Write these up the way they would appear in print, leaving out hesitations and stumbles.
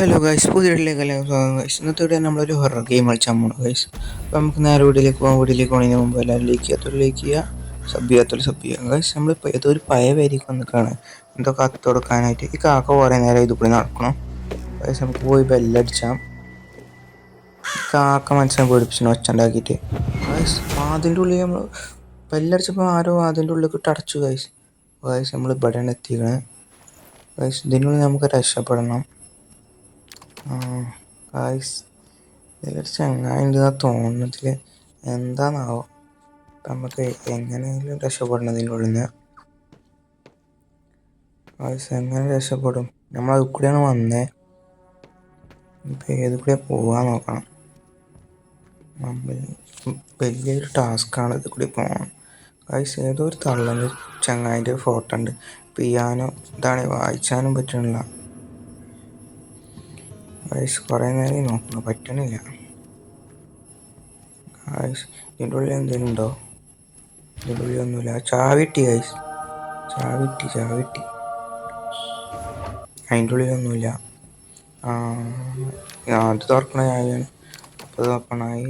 Hello guys, പുതിയ വീട്ടിലേക്ക് എല്ലാവരും സ്വാഗതം ഗൈസ്. ഇന്നത്തെ വീഡിയോ നമ്മളൊരു ഹൊറർ ഗെയിം കളിച്ചാൽ പോകണം ഗൈസ്. അപ്പോൾ നമുക്ക് നേരെ വീട്ടിലേക്ക് പോകുന്നതിന് മുമ്പ് എല്ലാവരും ലൈക്ക് ചെയ്യുക, സബ് ചെയ്യുക ഗൈസ്. നമ്മളിപ്പോൾ ഏതോ ഒരു പഴയ പേരിക്ക് വന്നിക്കാണ് എന്തോ കത്ത് കൊടുക്കാനായിട്ട്. ഈ കാക്ക കുറേ നേരം ഇതുകൂടി നടക്കണം ഗൈസ്. നമുക്ക് പോയി ബെല്ലടിച്ചാം. കാക്ക മനസ്സിനെ പേടിപ്പിച്ചു ഒച്ച ഉണ്ടാക്കിയിട്ട് ഗൈസ്. അതിൻ്റെ ഉള്ളിൽ നമ്മൾ ബെല്ലടിച്ചപ്പോൾ ആരോ അതിൻ്റെ ഉള്ളിൽ അടച്ചു ഗൈസ്. നമ്മൾ ഇവിടെയാണ് എത്തിക്കണേ ഗൈസ്. ഇതിനുള്ളിൽ നമുക്ക് രക്ഷപ്പെടണം. ഗായ്സ്, ഇതിലൊരു ചങ്ങായി ഉണ്ടെന്നാണ് തോന്നുന്നതിൽ. എന്താണാവോ? നമുക്ക് എങ്ങനെയെങ്കിലും രക്ഷപ്പെടണതിൻ്റെ ഉള്ളിൽ നിന്ന്. ഗായ്സ്, എങ്ങനെ രക്ഷപ്പെടും? നമ്മൾ അത് കൂടെയാണ് വന്നേ. ഇപ്പം ഏത് കൂടെ പോകാൻ നോക്കണം. വലിയൊരു ടാസ്ക്കാണ് ഇത് കൂടി പോകണം ഗായ്സ്. ഏതോ ഒരു തള്ളൻ്റെ ചങ്ങായിൻ്റെ ഫോട്ടോ ഉണ്ട്. പിയാനോ ഇതാണ്, വായിച്ചാനും പറ്റണില്ല ഗായ്സ്. കുറേ നേരം നോക്കണം, പറ്റണില്ല ഗായ്സ്. ഇതിൻ്റെ ഉള്ളിൽ എന്തെങ്കിലും ഉണ്ടോ? ഇതിൻ്റെ ഉള്ളിൽ ഒന്നുമില്ല. ചാവിട്ടി ഗായ്സ്, ചാവിട്ടി. അതിൻ്റെ ഉള്ളിലൊന്നുമില്ല. അത് തുറക്കണ ചാവിയാണ്. അപ്പോൾ തുറക്കണമായി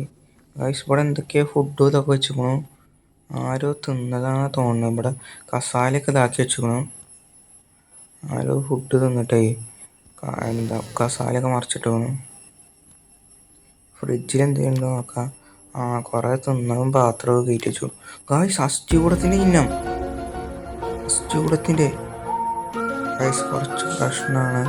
ഗായ്സ്. ഇവിടെ എന്തൊക്കെയോ ഫുഡും ഇതൊക്കെ വെച്ചിക്കണു. ആരോ തിന്നതാണ് തോന്നുന്നത്. ഇവിടെ കസാലയൊക്കെ ഇതാക്കി വെച്ചിക്കണു. ആരോ ഫുഡ് തിന്നിട്ടേ എന്താ കസാലയൊക്കെ മറിച്ചിട്ട് വേണം. ഫ്രിഡ്ജിൽ എന്തെങ്കിലും നോക്കാം. കുറേ തിന്നതും പാത്രമൊക്കെ കയറ്റി വെച്ചു ഗായ്സ്. അസ്ഥികൂടത്തിൻ്റെ ചിഹ്നം, അസ്ഥികൂടത്തിൻ്റെ ഗായ്സ്. കുറച്ച് പ്രശ്നമാണ്.